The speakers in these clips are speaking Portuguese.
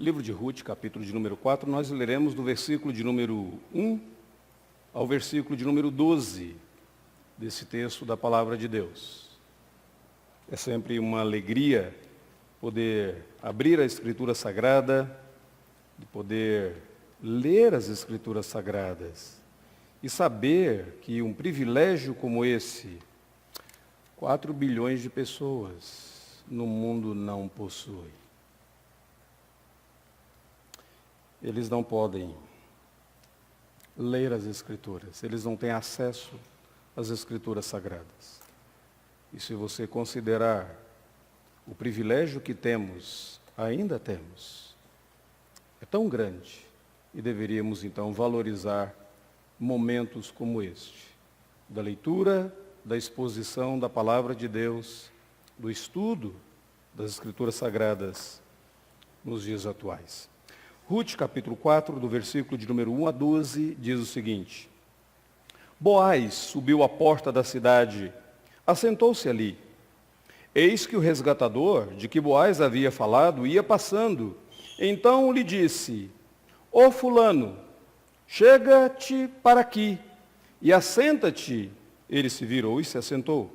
Livro de Ruth, capítulo de número 4, nós leremos do versículo de número 1 ao versículo de número 12 desse texto da Palavra de Deus. É sempre uma alegria poder abrir a Escritura Sagrada, de poder ler as Escrituras Sagradas e saber que um privilégio como esse, 4 bilhões de pessoas no mundo não possuem. Eles não podem ler as Escrituras, eles não têm acesso às Escrituras Sagradas. E se você considerar o privilégio que temos, ainda temos, é tão grande, e deveríamos então valorizar momentos como este, da leitura, da exposição da Palavra de Deus, do estudo das Escrituras Sagradas nos dias atuais. Ruth, capítulo 4, do versículo de número 1 a 12, diz o seguinte: Boaz subiu à porta da cidade, assentou-se ali. Eis que o resgatador, de que Boaz havia falado, ia passando. Então lhe disse: Ó fulano, chega-te para aqui e assenta-te. Ele se virou e se assentou.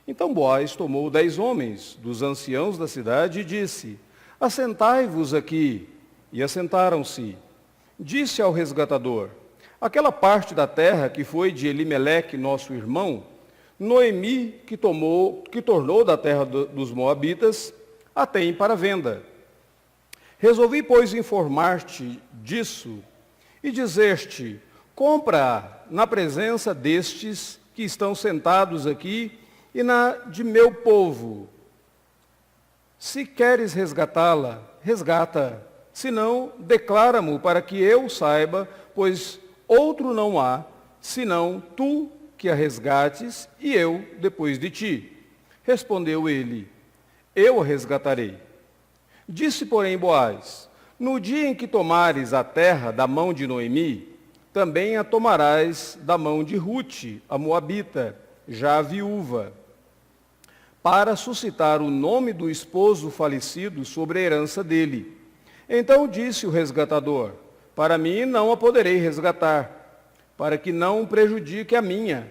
Então Boaz tomou 10 homens dos anciãos da cidade e disse: Assentai-vos aqui. E assentaram-se. Disse ao resgatador: Aquela parte da terra que foi de Elimeleque, nosso irmão, Noemi, que tornou da terra dos Moabitas, a tem para venda. Resolvi, pois, informar-te disso e dizer-te: compra na presença destes que estão sentados aqui e na de meu povo. Se queres resgatá-la, resgata. Se não, declara-mo para que eu saiba, pois outro não há, senão tu que a resgates e eu depois de ti. Respondeu ele: eu a resgatarei. Disse, porém, Boaz: no dia em que tomares a terra da mão de Noemi, também a tomarás da mão de Ruth, a Moabita, já viúva, para suscitar o nome do esposo falecido sobre a herança dele. Então disse o resgatador: para mim não a poderei resgatar, para que não prejudique a minha.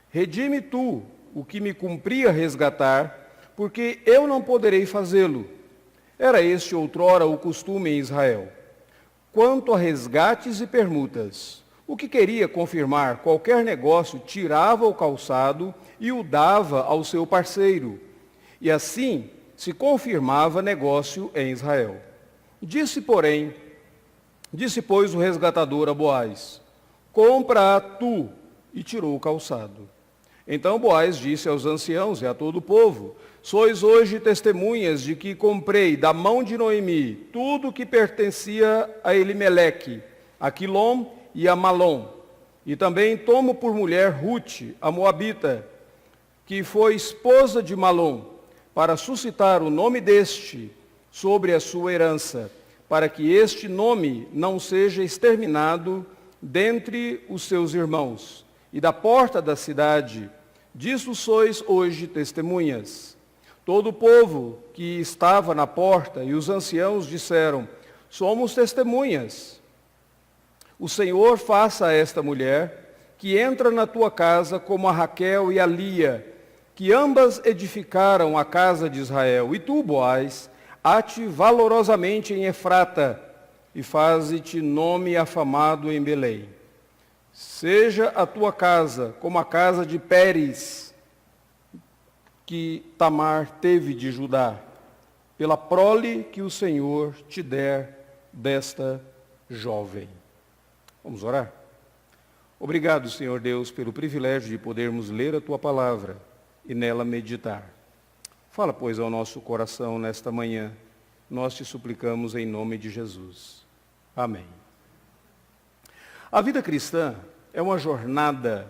Redime tu o que me cumpria resgatar, porque eu não poderei fazê-lo. Era este outrora o costume em Israel. Quanto a resgates e permutas, o que queria confirmar qualquer negócio tirava o calçado e o dava ao seu parceiro. E assim se confirmava negócio em Israel. Disse, pois, o resgatador a Boaz: compra-a tu, e tirou o calçado. Então Boaz disse aos anciãos e a todo o povo: sois hoje testemunhas de que comprei da mão de Noemi tudo o que pertencia a Elimeleque, a Quilom e a Malom. E também tomo por mulher Ruth, a Moabita, que foi esposa de Malom, para suscitar o nome deste sobre a sua herança, para que este nome não seja exterminado dentre os seus irmãos. E da porta da cidade, disso sois hoje testemunhas. Todo o povo que estava na porta e os anciãos disseram: somos testemunhas. O Senhor faça a esta mulher, que entra na tua casa, como a Raquel e a Lia, que ambas edificaram a casa de Israel. E tu, Boaz, ate valorosamente em Efrata, e faze-te nome afamado em Belém. Seja a tua casa como a casa de Pérez, que Tamar teve de Judá, pela prole que o Senhor te der desta jovem. Vamos orar? Obrigado, Senhor Deus, pelo privilégio de podermos ler a tua palavra e nela meditar. Fala, pois, ao nosso coração nesta manhã. Nós te suplicamos em nome de Jesus. Amém. A vida cristã é uma jornada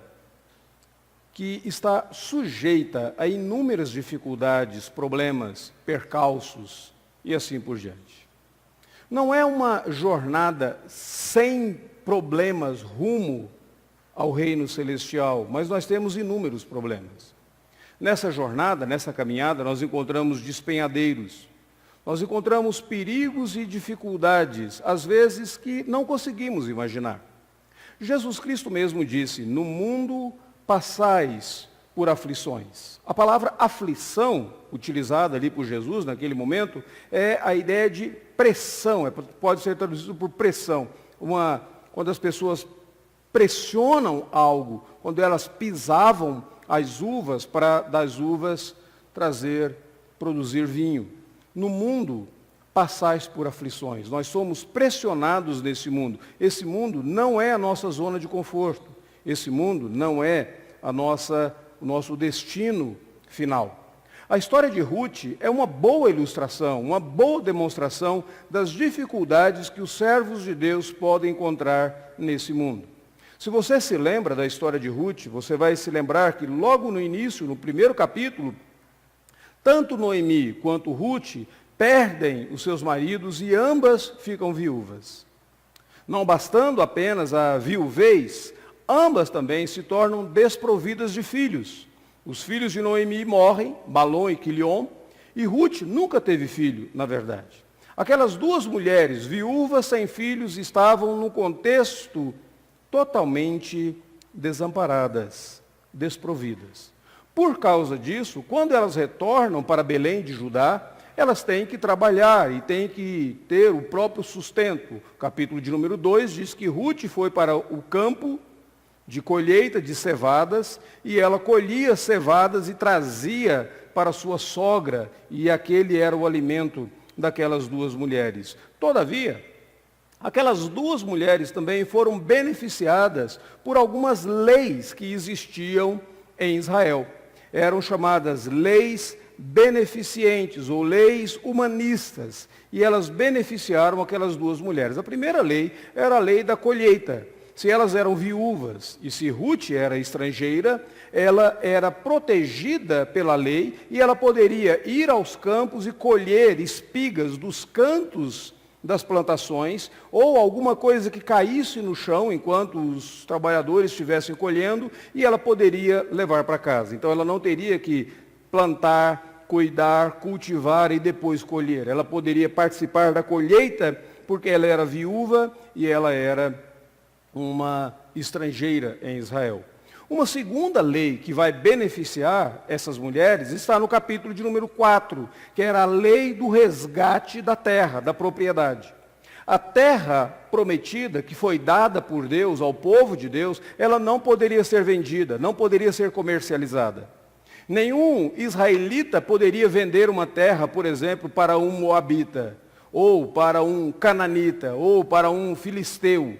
que está sujeita a inúmeras dificuldades, problemas, percalços e assim por diante. Não é uma jornada sem problemas rumo ao reino celestial, mas nós temos inúmeros problemas. Nessa jornada, nessa caminhada, nós encontramos despenhadeiros, Nós encontramos perigos e dificuldades, às vezes, que não conseguimos imaginar. Jesus Cristo mesmo disse, no mundo passais por aflições. A palavra aflição, utilizada ali por Jesus naquele momento, é a ideia de pressão, pode ser traduzido por pressão. Quando as pessoas pressionam algo, quando elas pisavam as uvas para das uvas produzir vinho. No mundo passais por aflições. Nós somos pressionados nesse mundo. Esse mundo não é a nossa zona de conforto. Esse mundo não é o nosso destino final. A história de Ruth é uma boa ilustração, uma boa demonstração das dificuldades que os servos de Deus podem encontrar nesse mundo. Se você se lembra da história de Ruth, você vai se lembrar que logo no início, no primeiro capítulo, tanto Noemi quanto Ruth perdem os seus maridos e ambas ficam viúvas. Não bastando apenas a viuvez, ambas também se tornam desprovidas de filhos. Os filhos de Noemi morrem, Malom e Quilion, e Ruth nunca teve filho, na verdade. Aquelas duas mulheres, viúvas sem filhos, estavam num contexto totalmente desamparadas, desprovidas. Por causa disso, quando elas retornam para Belém de Judá, elas têm que trabalhar e têm que ter o próprio sustento. O capítulo de número 2 diz que Ruth foi para o campo de colheita de cevadas, e ela colhia cevadas e trazia para sua sogra, e aquele era o alimento daquelas duas mulheres. Todavia, aquelas duas mulheres também foram beneficiadas por algumas leis que existiam em Israel. Eram chamadas leis beneficentes ou leis humanistas, e elas beneficiaram aquelas duas mulheres. A primeira lei era a lei da colheita. Se elas eram viúvas e se Ruth era estrangeira, ela era protegida pela lei e ela poderia ir aos campos e colher espigas dos cantos das plantações ou alguma coisa que caísse no chão enquanto os trabalhadores estivessem colhendo, e ela poderia levar para casa. Então ela não teria que plantar, cuidar, cultivar e depois colher. Ela poderia participar da colheita porque ela era viúva e ela era uma estrangeira em Israel. Uma segunda lei que vai beneficiar essas mulheres está no capítulo de número 4, que era a lei do resgate da terra, da propriedade. A terra prometida, que foi dada por Deus ao povo de Deus, ela não poderia ser vendida, não poderia ser comercializada. Nenhum israelita poderia vender uma terra, por exemplo, para um moabita, ou para um cananita, ou para um filisteu,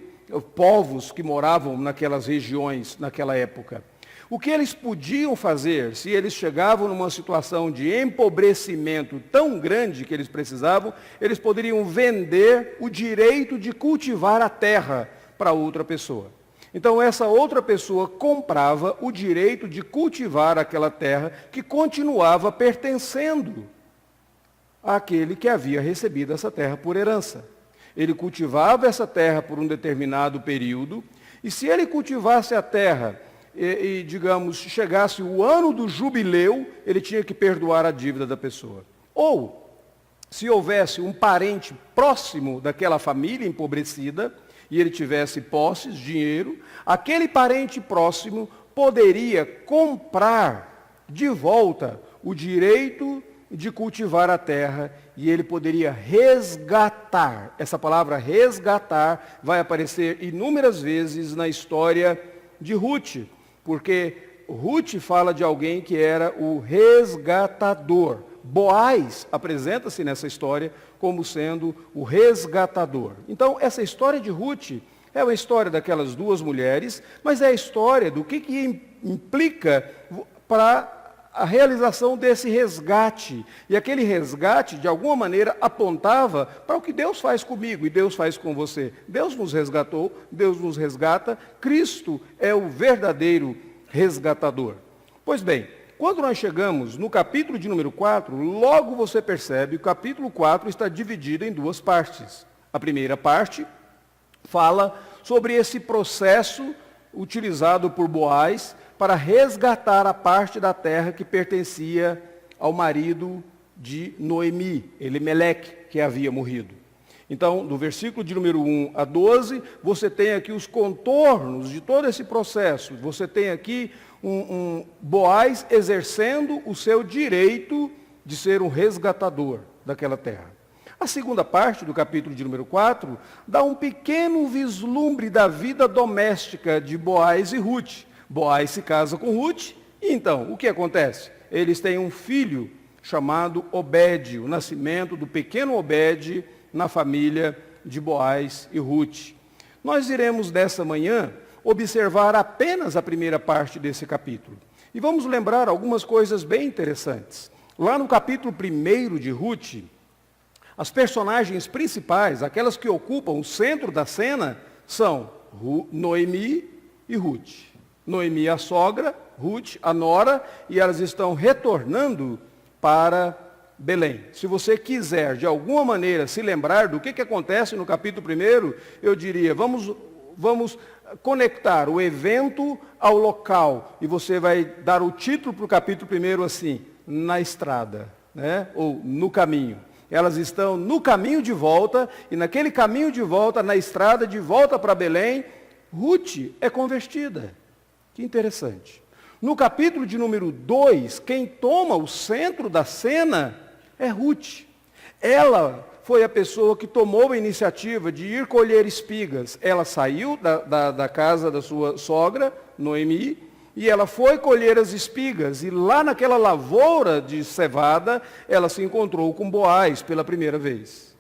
povos que moravam naquelas regiões naquela época. O que eles podiam fazer, se eles chegavam numa situação de empobrecimento tão grande que eles precisavam, eles poderiam vender o direito de cultivar a terra para outra pessoa. Então essa outra pessoa comprava o direito de cultivar aquela terra que continuava pertencendo àquele que havia recebido essa terra por herança. Ele cultivava essa terra por um determinado período, e se ele cultivasse a terra digamos, chegasse o ano do jubileu, ele tinha que perdoar a dívida da pessoa. Ou, se houvesse um parente próximo daquela família empobrecida, e ele tivesse posses, dinheiro, aquele parente próximo poderia comprar de volta o direito de cultivar a terra, e ele poderia resgatar. Essa palavra resgatar vai aparecer inúmeras vezes na história de Ruth, porque Ruth fala de alguém que era o resgatador. Boaz apresenta-se nessa história como sendo o resgatador. Então, essa história de Ruth é uma história daquelas duas mulheres, mas é a história do que implica para a realização desse resgate. E aquele resgate, de alguma maneira, apontava para o que Deus faz comigo e Deus faz com você. Deus nos resgatou, Deus nos resgata, Cristo é o verdadeiro resgatador. Pois bem, quando nós chegamos no capítulo de número 4, logo você percebe que o capítulo 4 está dividido em duas partes. A primeira parte fala sobre esse processo utilizado por Boaz para resgatar a parte da terra que pertencia ao marido de Noemi, Elimeleque, que havia morrido. Então, do versículo de número 1 a 12, você tem aqui os contornos de todo esse processo. Você tem aqui Boaz exercendo o seu direito de ser um resgatador daquela terra. A segunda parte do capítulo de número 4 dá um pequeno vislumbre da vida doméstica de Boaz e Ruth. Boaz se casa com Ruth, e então, o que acontece? Eles têm um filho chamado Obed, o nascimento do pequeno Obed na família de Boaz e Ruth. Nós iremos nessa manhã observar apenas a primeira parte desse capítulo. E vamos lembrar algumas coisas bem interessantes. Lá no capítulo 1 de Ruth, as personagens principais, aquelas que ocupam o centro da cena, são Noemi e Ruth. Noemi a sogra, Ruth a nora, e elas estão retornando para Belém. Se você quiser, de alguma maneira, se lembrar do que acontece no capítulo 1, eu diria, vamos conectar o evento ao local, e você vai dar o título para o capítulo 1 assim, na estrada, né? Ou no caminho. Elas estão no caminho de volta, e naquele caminho de volta, na estrada de volta para Belém, Ruth é convertida. Que interessante. No capítulo de número 2, quem toma o centro da cena é Ruth. Ela foi a pessoa que tomou a iniciativa de ir colher espigas. Ela saiu da casa da sua sogra, Noemi, e ela foi colher as espigas. E lá naquela lavoura de cevada, ela se encontrou com Boaz pela primeira vez.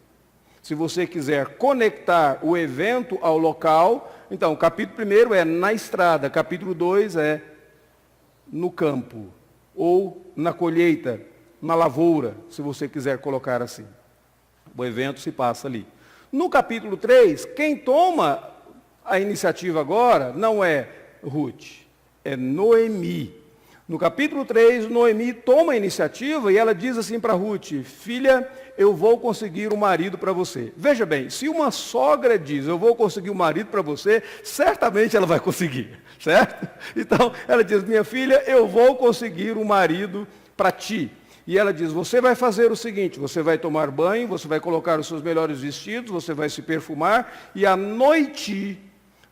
Se você quiser conectar o evento ao local, então, capítulo 1 é na estrada, capítulo 2 é no campo, ou na colheita, na lavoura, se você quiser colocar assim. O evento se passa ali. No capítulo 3, quem toma a iniciativa agora não é Ruth, é Noemi. No capítulo 3, Noemi toma a iniciativa e ela diz assim para Ruth, filha, eu vou conseguir um marido para você. Veja bem, se uma sogra diz, eu vou conseguir um marido para você, certamente ela vai conseguir, certo? Então, ela diz, minha filha, eu vou conseguir um marido para ti. E ela diz, você vai fazer o seguinte, você vai tomar banho, você vai colocar os seus melhores vestidos, você vai se perfumar, e à noite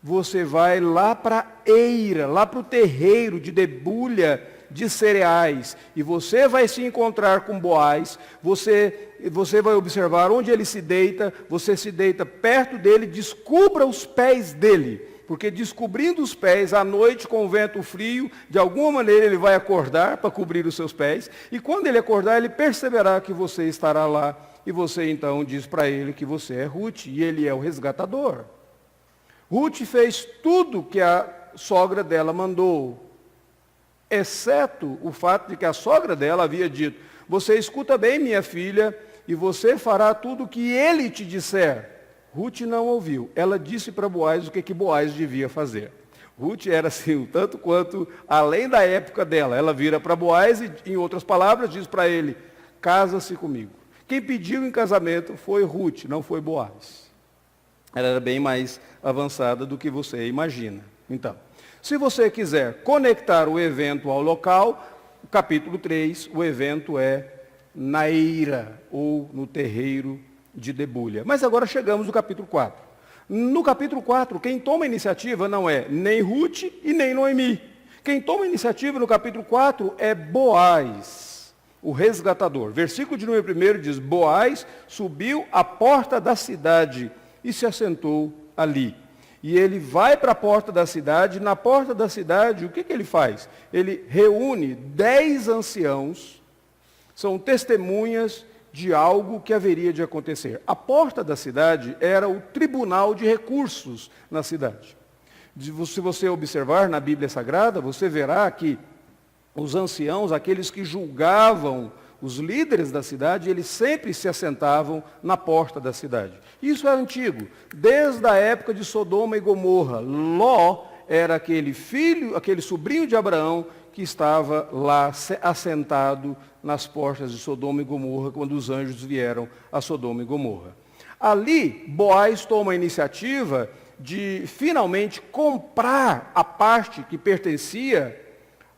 você vai lá para a eira, lá para o terreiro de debulha de cereais, e você vai se encontrar com Boaz, você vai observar onde ele se deita, você se deita perto dele, descubra os pés dele, porque descobrindo os pés, à noite com o vento frio, de alguma maneira ele vai acordar para cobrir os seus pés, e quando ele acordar, ele perceberá que você estará lá, e você então diz para ele que você é Ruth, e ele é o resgatador. Ruth fez tudo que a sogra dela mandou, exceto o fato de que a sogra dela havia dito, você escuta bem, minha filha, e você fará tudo o que ele te disser. Ruth não ouviu. Ela disse para Boaz o que Boaz devia fazer. Ruth era assim, um tanto quanto além da época dela. Ela vira para Boaz e, em outras palavras, diz para ele, casa-se comigo. Quem pediu em casamento foi Ruth, não foi Boaz. Ela era bem mais avançada do que você imagina. Então, se você quiser conectar o evento ao local, o capítulo 3, o evento é na eira, ou no terreiro de debulha. Mas agora chegamos no capítulo 4. No capítulo 4, quem toma a iniciativa não é nem Ruth e nem Noemi. Quem toma a iniciativa no capítulo 4 é Boaz, o resgatador. Versículo de número 1 diz, Boaz subiu à porta da cidade e se assentou ali. E ele vai para a porta da cidade, na porta da cidade, o que ele faz? Ele reúne 10 anciãos, são testemunhas de algo que haveria de acontecer. A porta da cidade era o tribunal de recursos na cidade. Se você observar na Bíblia Sagrada, você verá que os anciãos, aqueles que julgavam os líderes da cidade, eles sempre se assentavam na porta da cidade. Isso é antigo, desde a época de Sodoma e Gomorra. Ló era aquele filho, aquele sobrinho de Abraão, que estava lá assentado nas portas de Sodoma e Gomorra, quando os anjos vieram a Sodoma e Gomorra. Ali, Boaz toma a iniciativa de finalmente comprar a parte que pertencia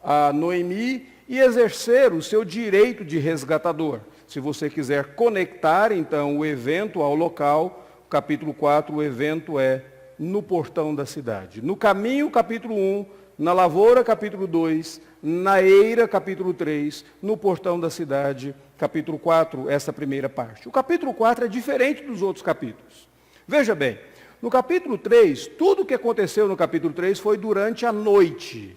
a Noemi e exercer o seu direito de resgatador. Se você quiser conectar, então, o evento ao local, capítulo 4, o evento é no portão da cidade. No caminho, capítulo 1, na lavoura, capítulo 2, na eira, capítulo 3, no portão da cidade, capítulo 4, essa primeira parte. O capítulo 4 é diferente dos outros capítulos. Veja bem, no capítulo 3, tudo o que aconteceu no capítulo 3 foi durante a noite.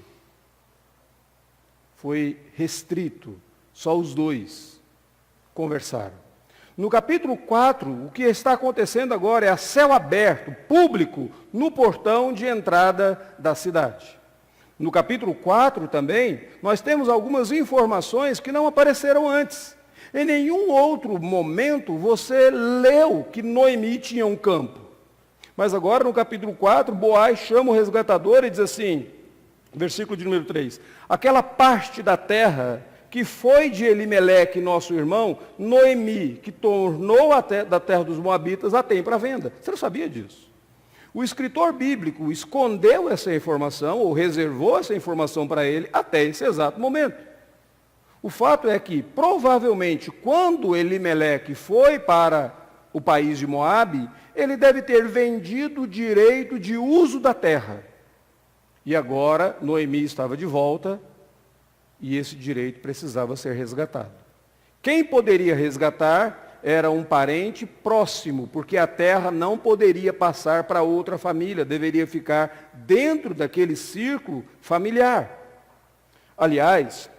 Foi restrito, só os dois conversaram. No capítulo 4, o que está acontecendo agora é a céu aberto, público, no portão de entrada da cidade. No capítulo 4 também, nós temos algumas informações que não apareceram antes. Em nenhum outro momento você leu que Noemi tinha um campo. Mas agora, no capítulo 4, Boaz chama o resgatador e diz assim, versículo de número 3, aquela parte da terra que foi de Elimeleque, nosso irmão, Noemi, que tornou da terra dos Moabitas, a tem para venda. Você não sabia disso? O escritor bíblico escondeu essa informação, ou reservou essa informação para ele, até esse exato momento. O fato é que, provavelmente, quando Elimeleque foi para o país de Moabe, ele deve ter vendido o direito de uso da terra. E agora, Noemi estava de volta, e esse direito precisava ser resgatado. Quem poderia resgatar era um parente próximo, porque a terra não poderia passar para outra família, deveria ficar dentro daquele círculo familiar. Aliás,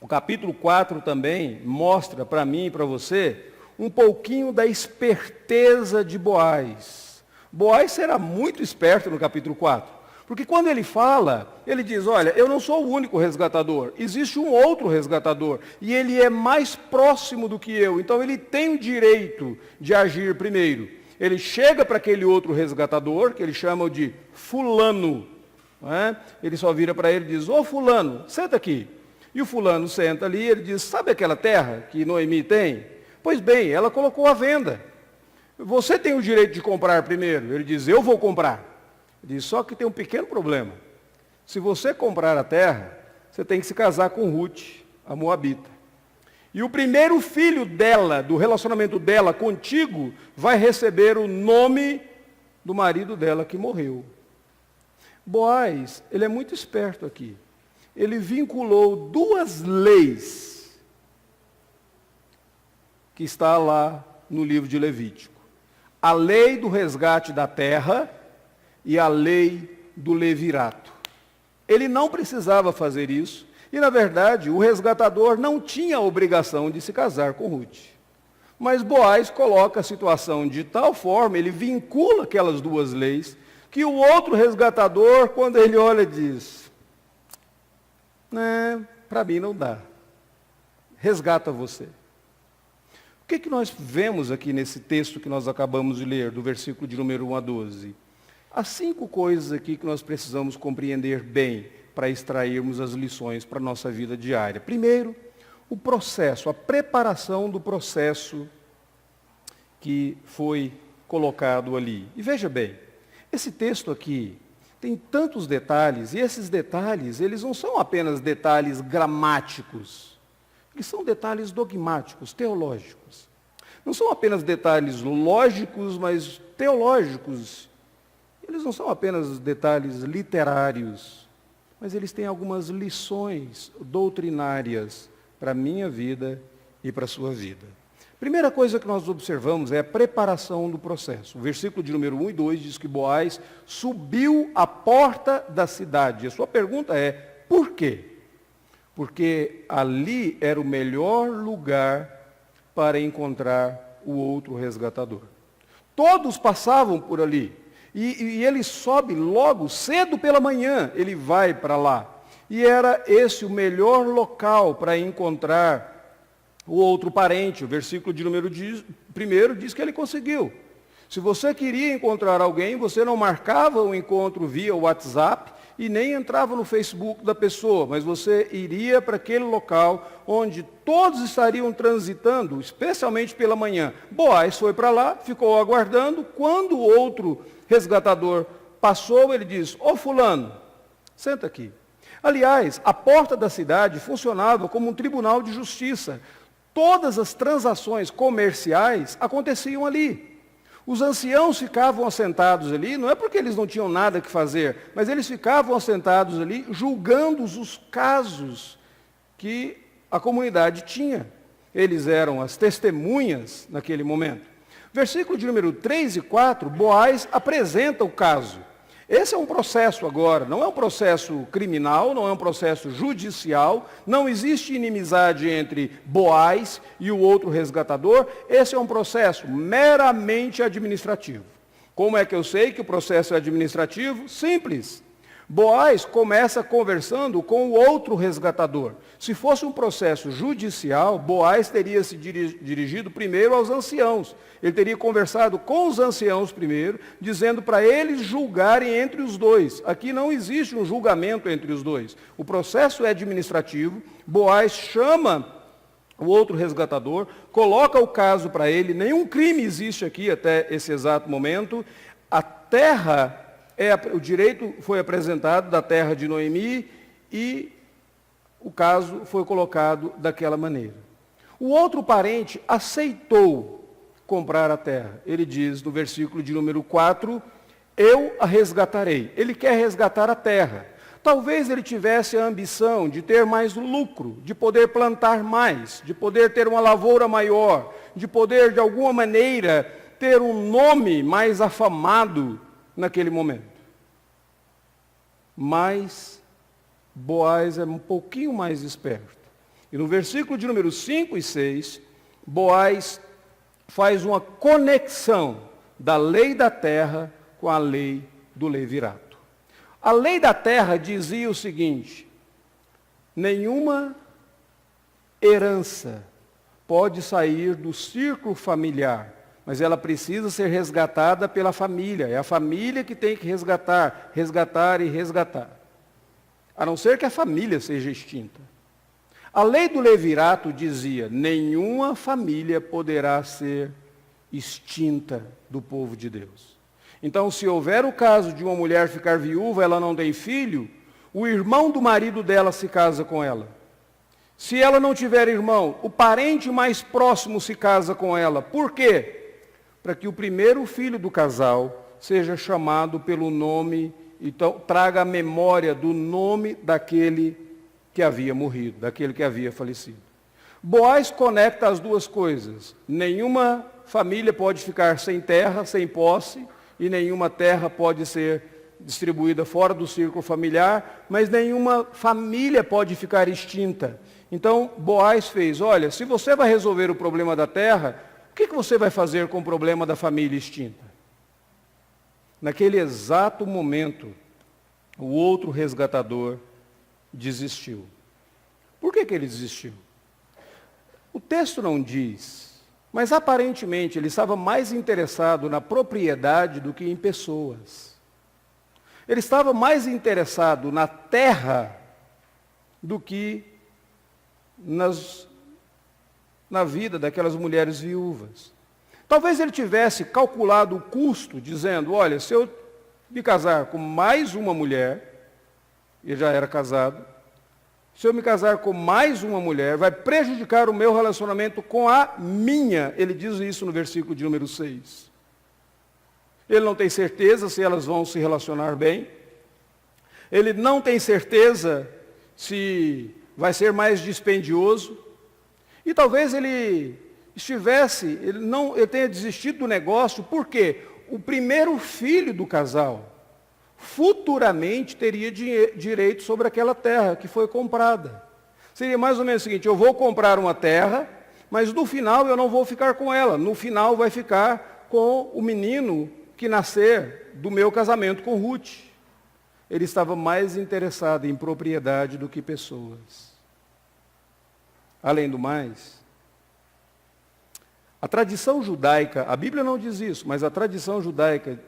o capítulo 4 também mostra para mim e para você um pouquinho da esperteza de Boaz. Boaz será muito esperto no capítulo 4. Porque quando ele fala, ele diz, olha, eu não sou o único resgatador, existe um outro resgatador, e ele é mais próximo do que eu, então ele tem o direito de agir primeiro. Ele chega para aquele outro resgatador, que ele chama de fulano, não é? Ele só vira para ele e diz, ô fulano, senta aqui. E o fulano senta ali, ele diz, sabe aquela terra que Noemi tem? Pois bem, ela colocou à venda. Você tem o direito de comprar primeiro. Ele diz, eu vou comprar. Ele diz, só que tem um pequeno problema. Se você comprar a terra, você tem que se casar com Ruth, a Moabita. E o primeiro filho dela, do relacionamento dela contigo, vai receber o nome do marido dela que morreu. Boaz, ele é muito esperto aqui. Ele vinculou duas leis que está lá no livro de Levítico. A lei do resgate da terra e a lei do levirato. Ele não precisava fazer isso, e na verdade o resgatador não tinha a obrigação de se casar com Ruth. Mas Boaz coloca a situação de tal forma, ele vincula aquelas duas leis, que o outro resgatador, quando ele olha, diz, para mim não dá, resgata você. O que nós vemos aqui nesse texto que nós acabamos de ler, do versículo de número 1 a 12? Há 5 coisas aqui que nós precisamos compreender bem para extrairmos as lições para a nossa vida diária. Primeiro, o processo, a preparação do processo que foi colocado ali. E veja bem, esse texto aqui tem tantos detalhes, e esses detalhes, eles não são apenas detalhes gramáticos, eles são detalhes dogmáticos, teológicos. Não são apenas detalhes lógicos, mas teológicos. Eles não são apenas detalhes literários, mas eles têm algumas lições doutrinárias para a minha vida e para a sua vida. Primeira coisa que nós observamos é a preparação do processo. O versículo de número 1 e 2 diz que Boaz subiu à porta da cidade. A sua pergunta é, por quê? Porque ali era o melhor lugar para encontrar o outro resgatador. Todos passavam por ali. E ele sobe logo, cedo pela manhã, ele vai para lá. E era esse o melhor local para encontrar o outro parente. O versículo de número 1 diz que ele conseguiu. Se você queria encontrar alguém, você não marcava o encontro via WhatsApp e nem entrava no Facebook da pessoa, mas você iria para aquele local onde todos estariam transitando, especialmente pela manhã. Boaz foi para lá, ficou aguardando. Quando o outro resgatador passou, ele diz, ô fulano, senta aqui. Aliás, a porta da cidade funcionava como um tribunal de justiça. Todas as transações comerciais aconteciam ali. Os anciãos ficavam assentados ali, não é porque eles não tinham nada que fazer, mas eles ficavam assentados ali julgando os casos que a comunidade tinha. Eles eram as testemunhas naquele momento. Versículo de número 3 e 4, Boaz apresenta o caso. Esse é um processo agora, não é um processo criminal, não é um processo judicial, não existe inimizade entre Boaz e o outro resgatador, esse é um processo meramente administrativo. Como é que eu sei que o processo é administrativo? Simples. Boaz começa conversando com o outro resgatador. Se fosse um processo judicial, Boaz teria se dirigido primeiro aos anciãos. Ele teria conversado com os anciãos primeiro, dizendo para eles julgarem entre os dois. Aqui não existe um julgamento entre os dois. O processo é administrativo. Boaz chama o outro resgatador, coloca o caso para ele. Nenhum crime existe aqui até esse exato momento. A terra... o direito foi apresentado da terra de Noemi e o caso foi colocado daquela maneira. O outro parente aceitou comprar a terra. Ele diz no versículo de número 4, eu a resgatarei. Ele quer resgatar a terra. Talvez ele tivesse a ambição de ter mais lucro, de poder plantar mais, de poder ter uma lavoura maior, de poder de alguma maneira ter um nome mais afamado naquele momento. Mas Boaz é um pouquinho mais esperto. E no versículo de número 5 e 6, Boaz faz uma conexão da lei da terra com a lei do levirato. A lei da terra dizia o seguinte: nenhuma herança pode sair do círculo familiar, mas ela precisa ser resgatada pela família. É a família que tem que resgatar, resgatar e resgatar. A não ser que a família seja extinta. A lei do levirato dizia, nenhuma família poderá ser extinta do povo de Deus. Então, se houver o caso de uma mulher ficar viúva, ela não tem filho, o irmão do marido dela se casa com ela. Se ela não tiver irmão, o parente mais próximo se casa com ela. Por quê? Para que o primeiro filho do casal seja chamado pelo nome, então traga a memória do nome daquele que havia morrido, daquele que havia falecido. Boaz conecta as duas coisas. Nenhuma família pode ficar sem terra, sem posse, e nenhuma terra pode ser distribuída fora do círculo familiar, mas nenhuma família pode ficar extinta. Então, Boaz fez, olha, se você vai resolver o problema da terra, o que você vai fazer com o problema da família extinta? Naquele exato momento, o outro resgatador desistiu. Por que ele desistiu? O texto não diz, mas aparentemente ele estava mais interessado na propriedade do que em pessoas. Ele estava mais interessado na terra do que na vida daquelas mulheres viúvas. Talvez ele tivesse calculado o custo, dizendo, olha, se eu me casar com mais uma mulher, ele já era casado, se eu me casar com mais uma mulher, vai prejudicar o meu relacionamento com a minha. Ele diz isso no versículo de número 6. Ele não tem certeza se elas vão se relacionar bem. Ele não tem certeza se vai ser mais dispendioso. E talvez ele ele tenha desistido do negócio, porque o primeiro filho do casal futuramente teria direito sobre aquela terra que foi comprada. Seria mais ou menos o seguinte, eu vou comprar uma terra, mas no final eu não vou ficar com ela. No final vai ficar com o menino que nascer do meu casamento com Ruth. Ele estava mais interessado em propriedade do que pessoas. Além do mais, a tradição judaica, a Bíblia não diz isso, mas a tradição judaica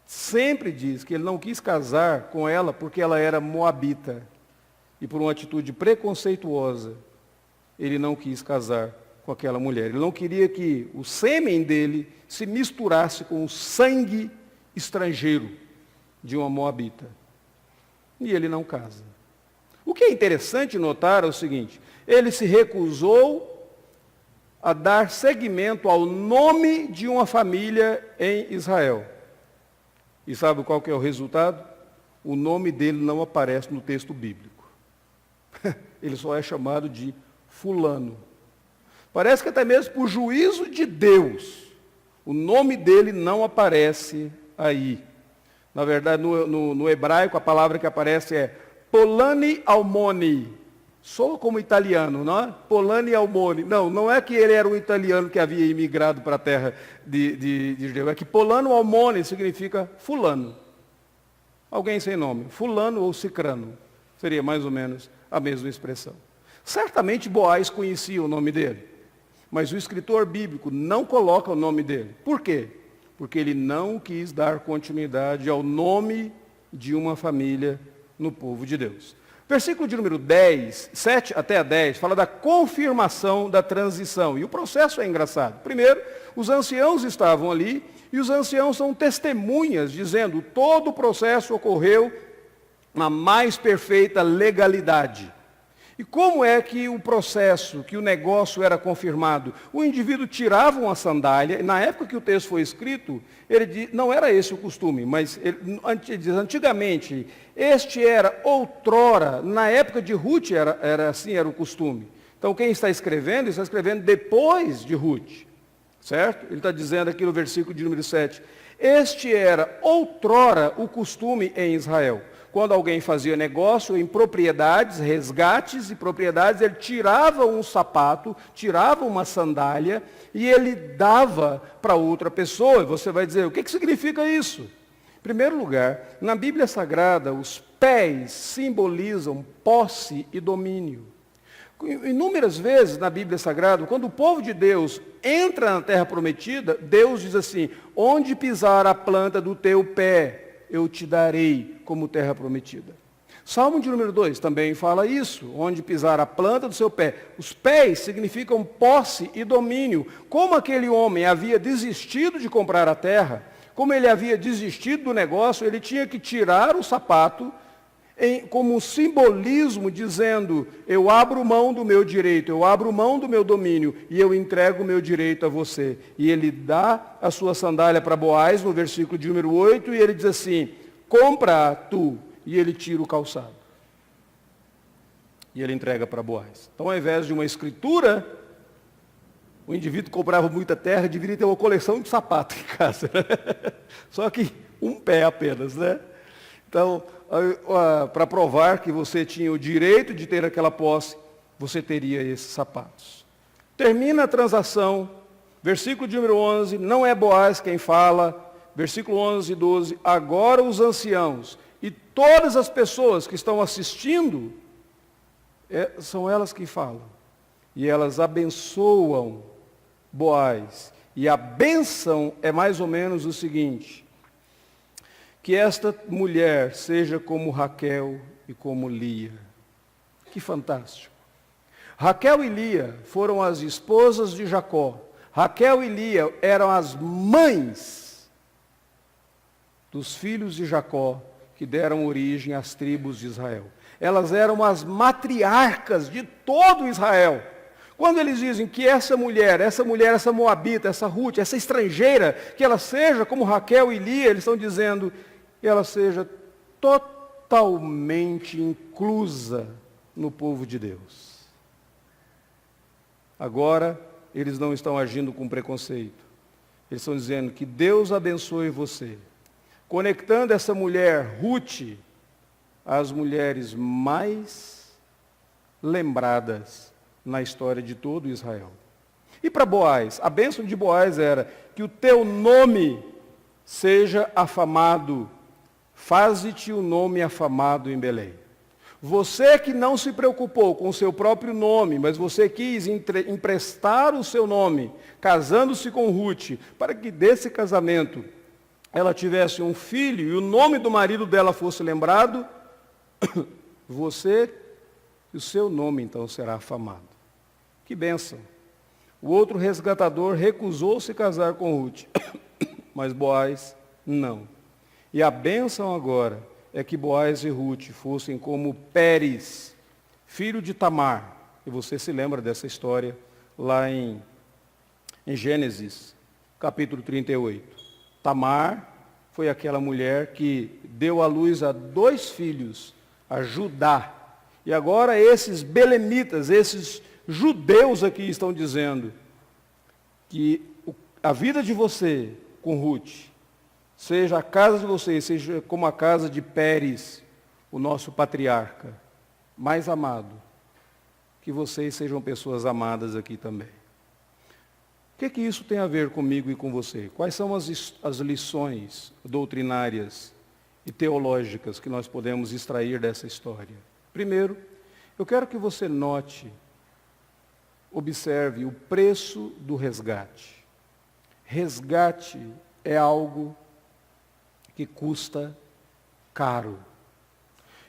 sempre diz que ele não quis casar com ela porque ela era moabita. E por uma atitude preconceituosa, ele não quis casar com aquela mulher. Ele não queria que o sêmen dele se misturasse com o sangue estrangeiro de uma moabita. E ele não casa. O que é interessante notar é o seguinte: ele se recusou a dar seguimento ao nome de uma família em Israel. E sabe qual que é o resultado? O nome dele não aparece no texto bíblico. Ele só é chamado de fulano. Parece que até mesmo por juízo de Deus, o nome dele não aparece aí. Na verdade, no hebraico, a palavra que aparece é Polani Almoni. Soa como italiano, não é? Polani Almoni. Não é que ele era um italiano que havia imigrado para a terra de Judeu. É que Polano Almoni significa fulano. Alguém sem nome. Fulano ou cicrano. Seria mais ou menos a mesma expressão. Certamente Boaz conhecia o nome dele. Mas o escritor bíblico não coloca o nome dele. Por quê? Porque ele não quis dar continuidade ao nome de uma família no povo de Deus. Versículo de número 10, 7 até 10, fala da confirmação da transição. E o processo é engraçado. Primeiro, os anciãos estavam ali, e os anciãos são testemunhas, dizendo que todo o processo ocorreu na mais perfeita legalidade. E como é que o processo, que o negócio era confirmado? O indivíduo tirava uma sandália, e na época que o texto foi escrito, não era esse o costume, mas antigamente, este era outrora, na época de Ruth era assim, era o costume. Então quem está escrevendo depois de Ruth, certo? Ele está dizendo aqui no versículo de número 7, este era outrora o costume em Israel. Quando alguém fazia negócio em propriedades, resgates e propriedades, ele tirava um sapato, tirava uma sandália e ele dava para outra pessoa. E você vai dizer, o que significa isso? Em primeiro lugar, na Bíblia Sagrada, os pés simbolizam posse e domínio. Inúmeras vezes na Bíblia Sagrada, quando o povo de Deus entra na terra prometida, Deus diz assim, onde pisar a planta do teu pé, eu te darei como terra prometida. Salmo de número 2 também fala isso, onde pisar a planta do seu pé. Os pés significam posse e domínio. Como aquele homem havia desistido de comprar a terra, como ele havia desistido do negócio, ele tinha que tirar o sapato, como um simbolismo, dizendo, eu abro mão do meu direito, eu abro mão do meu domínio, e eu entrego o meu direito a você. E ele dá a sua sandália para Boaz, no versículo de número 8, e ele diz assim, compra tu, e ele tira o calçado. E ele entrega para Boaz. Então, ao invés de uma escritura, o indivíduo comprava muita terra, deveria ter uma coleção de sapatos em casa. Só que um pé apenas, né? Então, para provar que você tinha o direito de ter aquela posse, você teria esses sapatos. Termina a transação, versículo de número 11, não é Boaz quem fala, versículo 11 e 12, agora os anciãos e todas as pessoas que estão assistindo, são elas que falam. E elas abençoam Boaz. E a bênção é mais ou menos o seguinte, que esta mulher seja como Raquel e como Lia. Que fantástico. Raquel e Lia foram as esposas de Jacó. Raquel e Lia eram as mães dos filhos de Jacó, que deram origem às tribos de Israel. Elas eram as matriarcas de todo Israel. Quando eles dizem que essa mulher, essa moabita, essa Ruth, essa estrangeira, que ela seja como Raquel e Lia, eles estão dizendo que ela seja totalmente inclusa no povo de Deus. Agora, eles não estão agindo com preconceito. Eles estão dizendo que Deus abençoe você, conectando essa mulher, Ruth, às mulheres mais lembradas na história de todo Israel. E para Boaz, a bênção de Boaz era que o teu nome seja afamado. Faze-te o nome afamado em Belém. Você que não se preocupou com o seu próprio nome, mas você quis emprestar o seu nome, casando-se com Ruth, para que desse casamento ela tivesse um filho e o nome do marido dela fosse lembrado, você e o seu nome então será afamado. Que bênção. O outro resgatador recusou-se casar com Ruth, mas Boaz não. E a bênção agora é que Boaz e Ruth fossem como Pérez, filho de Tamar. E você se lembra dessa história lá em Gênesis, capítulo 38. Tamar foi aquela mulher que deu à luz a 2 filhos, a Judá. E agora esses belemitas, esses judeus aqui estão dizendo que a vida de você com Ruth, seja a casa de vocês, seja como a casa de Pérez, o nosso patriarca mais amado, que vocês sejam pessoas amadas aqui também. O que isso tem a ver comigo e com você? Quais são as lições doutrinárias e teológicas que nós podemos extrair dessa história? Primeiro, eu quero que você observe o preço do resgate. Resgate é algo que custa caro.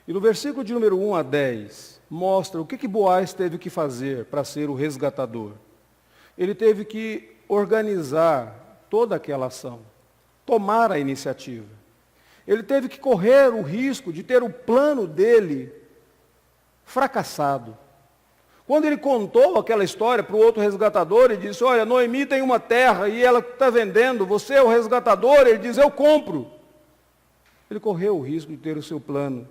E no versículo de número 1 a 10, mostra o que Boaz teve que fazer para ser o resgatador. Ele teve que organizar toda aquela ação, tomar a iniciativa. Ele teve que correr o risco de ter o plano dele fracassado. Quando ele contou aquela história para o outro resgatador, ele disse, olha, Noemi tem uma terra e ela está vendendo, você é o resgatador, ele diz, eu compro. Ele correu o risco de ter o seu plano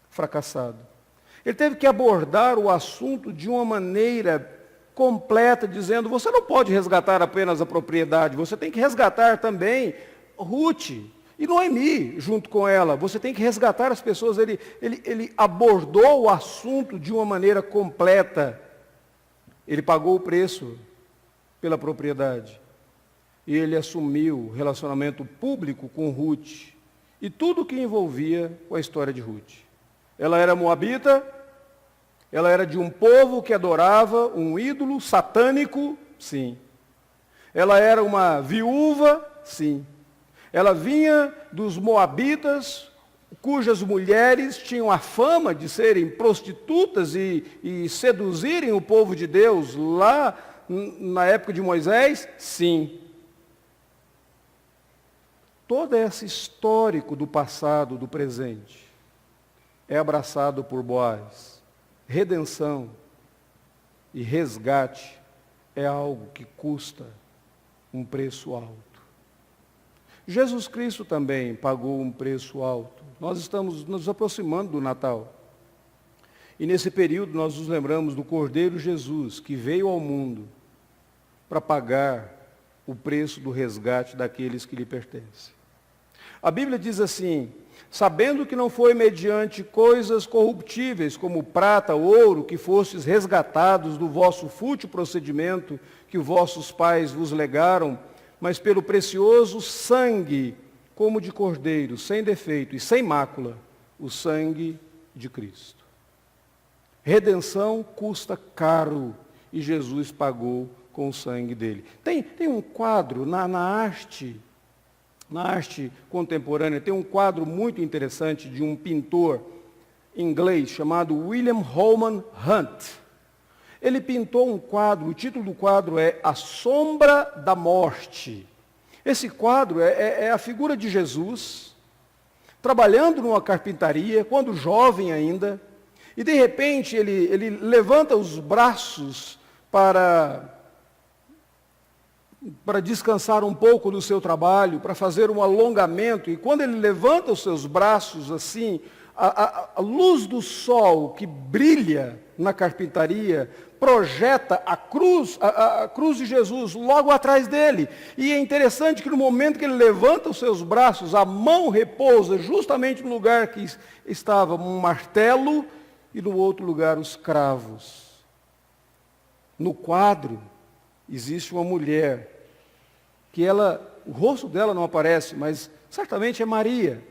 fracassado. Ele teve que abordar o assunto de uma maneira completa, dizendo, você não pode resgatar apenas a propriedade, você tem que resgatar também Ruth e Noemi junto com ela, você tem que resgatar as pessoas. Ele abordou o assunto de uma maneira completa. Ele pagou o preço pela propriedade. E ele assumiu o relacionamento público com Ruth e tudo o que envolvia com a história de Ruth. Ela era moabita, ela era de um povo que adorava um ídolo satânico, sim. Ela era uma viúva, sim. Ela vinha dos moabitas, cujas mulheres tinham a fama de serem prostitutas e seduzirem o povo de Deus lá na época de Moisés, sim. Todo esse histórico do passado, do presente, é abraçado por Boaz. Redenção e resgate é algo que custa um preço alto. Jesus Cristo também pagou um preço alto. Nós estamos nos aproximando do Natal. E nesse período nós nos lembramos do Cordeiro Jesus, que veio ao mundo para pagar o preço do resgate daqueles que lhe pertencem. A Bíblia diz assim, sabendo que não foi mediante coisas corruptíveis, como prata, ouro, que fostes resgatados do vosso fútil procedimento que vossos pais vos legaram, mas pelo precioso sangue, como de cordeiro, sem defeito e sem mácula, o sangue de Cristo. Redenção custa caro e Jesus pagou com o sangue dele. Tem um quadro na arte contemporânea, tem um quadro muito interessante de um pintor inglês chamado William Holman Hunt. Ele pintou um quadro, o título do quadro é A Sombra da Morte. Esse quadro é a figura de Jesus, trabalhando numa carpintaria, quando jovem ainda, e de repente ele levanta os braços para descansar um pouco do seu trabalho, para fazer um alongamento, e quando ele levanta os seus braços assim, a luz do sol que brilha na carpintaria projeta a cruz de Jesus logo atrás dele. E é interessante que no momento que ele levanta os seus braços, a mão repousa justamente no lugar que estava um martelo e no outro lugar os cravos. No quadro existe uma mulher que o rosto dela não aparece, mas certamente é Maria.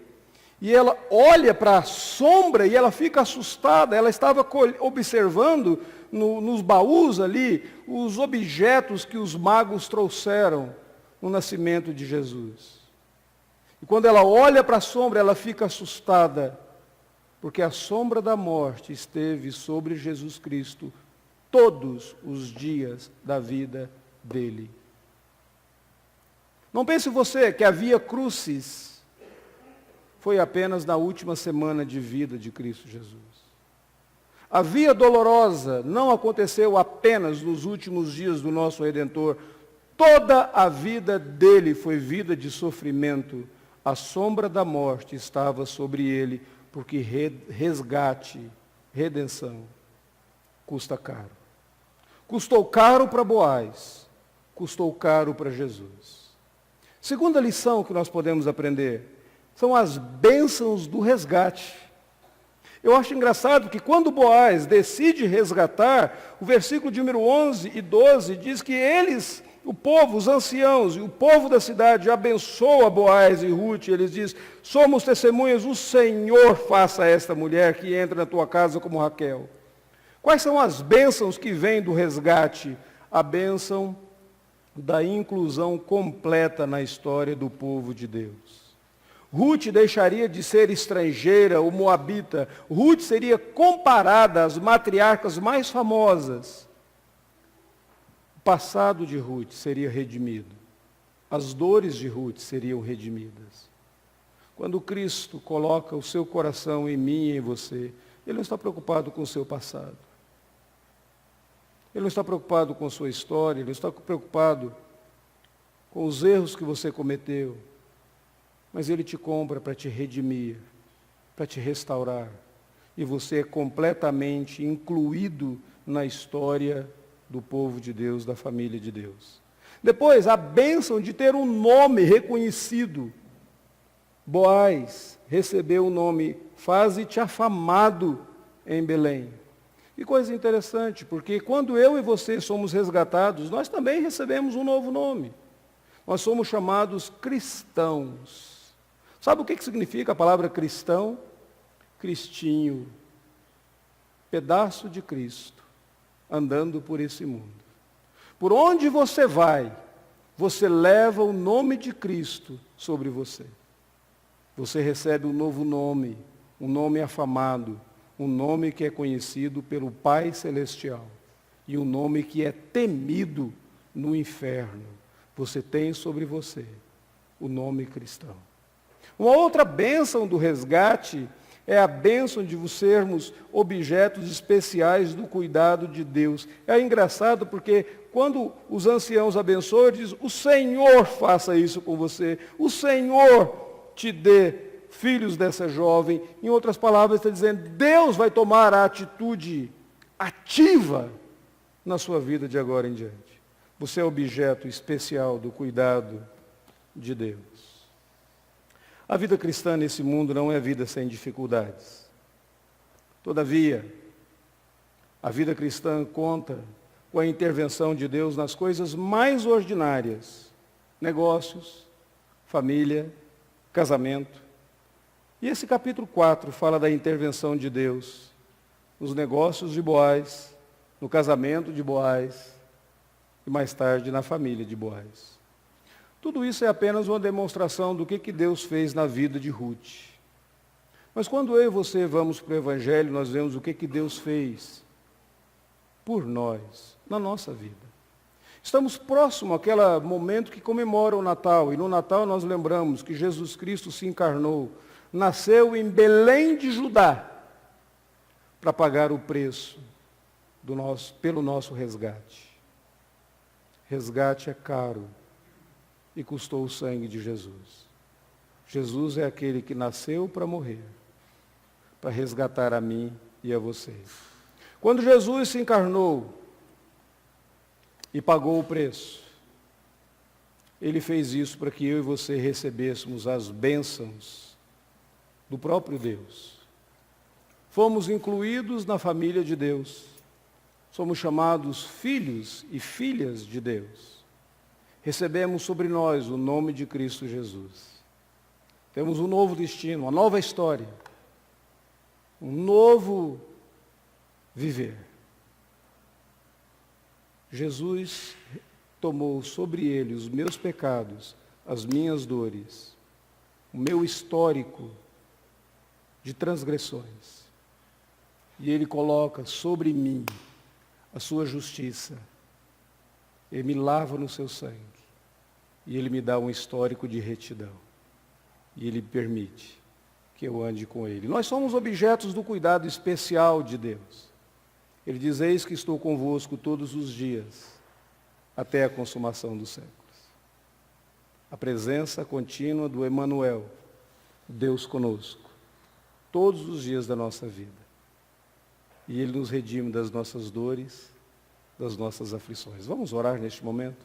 E ela olha para a sombra e ela fica assustada. Ela estava observando nos baús ali os objetos que os magos trouxeram no nascimento de Jesus. E quando ela olha para a sombra, ela fica assustada, porque a sombra da morte esteve sobre Jesus Cristo todos os dias da vida dele. Não pense você que havia cruzes foi apenas na última semana de vida de Cristo Jesus. A via dolorosa não aconteceu apenas nos últimos dias do nosso Redentor. Toda a vida dele foi vida de sofrimento. A sombra da morte estava sobre ele, porque resgate, redenção, custa caro. Custou caro para Boaz, custou caro para Jesus. Segunda lição que nós podemos aprender são as bênçãos do resgate. Eu acho engraçado que quando Boaz decide resgatar, o versículo de número 11 e 12 diz que eles, o povo, os anciãos e o povo da cidade abençoa Boaz e Ruth. Eles dizem: somos testemunhas, o Senhor faça a esta mulher que entra na tua casa como Raquel. Quais são as bênçãos que vêm do resgate? A bênção da inclusão completa na história do povo de Deus. Ruth deixaria de ser estrangeira ou moabita. Ruth seria comparada às matriarcas mais famosas. O passado de Ruth seria redimido. As dores de Ruth seriam redimidas. Quando Cristo coloca o seu coração em mim e em você, Ele não está preocupado com o seu passado. Ele não está preocupado com a sua história, Ele não está preocupado com os erros que você cometeu. Mas Ele te compra para te redimir, para te restaurar. E você é completamente incluído na história do povo de Deus, da família de Deus. Depois, a bênção de ter um nome reconhecido. Boaz recebeu o nome Faze-te afamado em Belém. E coisa interessante, porque quando eu e você somos resgatados, nós também recebemos um novo nome. Nós somos chamados cristãos. Sabe o que significa a palavra cristão? Cristinho, pedaço de Cristo, andando por esse mundo. Por onde você vai, você leva o nome de Cristo sobre você. Você recebe um novo nome, um nome afamado, um nome que é conhecido pelo Pai Celestial e um nome que é temido no inferno. Você tem sobre você o nome cristão. Uma outra bênção do resgate é a bênção de sermos objetos especiais do cuidado de Deus. É engraçado porque quando os anciãos abençoam, ele diz: o Senhor faça isso com você, o Senhor te dê filhos dessa jovem. Em outras palavras, está dizendo, Deus vai tomar a atitude ativa na sua vida de agora em diante. Você é objeto especial do cuidado de Deus. A vida cristã nesse mundo não é vida sem dificuldades. Todavia, a vida cristã conta com a intervenção de Deus nas coisas mais ordinárias. Negócios, família, casamento. E esse capítulo 4 fala da intervenção de Deus nos negócios de Boaz, no casamento de Boaz e mais tarde na família de Boaz. Tudo isso é apenas uma demonstração do que Deus fez na vida de Ruth. Mas quando eu e você vamos para o Evangelho, nós vemos o que Deus fez por nós, na nossa vida. Estamos próximos àquele momento que comemora o Natal. E no Natal nós lembramos que Jesus Cristo se encarnou, nasceu em Belém de Judá, para pagar o preço pelo nosso resgate. Resgate é caro. E custou o sangue de Jesus. Jesus é aquele que nasceu para morrer, para resgatar a mim e a vocês. Quando Jesus se encarnou e pagou o preço, Ele fez isso para que eu e você recebêssemos as bênçãos do próprio Deus. Fomos incluídos na família de Deus. Somos chamados filhos e filhas de Deus. Recebemos sobre nós o nome de Cristo Jesus. Temos um novo destino, uma nova história, um novo viver. Jesus tomou sobre ele os meus pecados, as minhas dores, o meu histórico de transgressões. E Ele coloca sobre mim a sua justiça. Ele me lava no seu sangue. E Ele me dá um histórico de retidão. E Ele permite que eu ande com Ele. Nós somos objetos do cuidado especial de Deus. Ele diz, eis que estou convosco todos os dias, até a consumação dos séculos. A presença contínua do Emanuel, Deus conosco, todos os dias da nossa vida. E Ele nos redime das nossas dores, das nossas aflições. Vamos orar neste momento?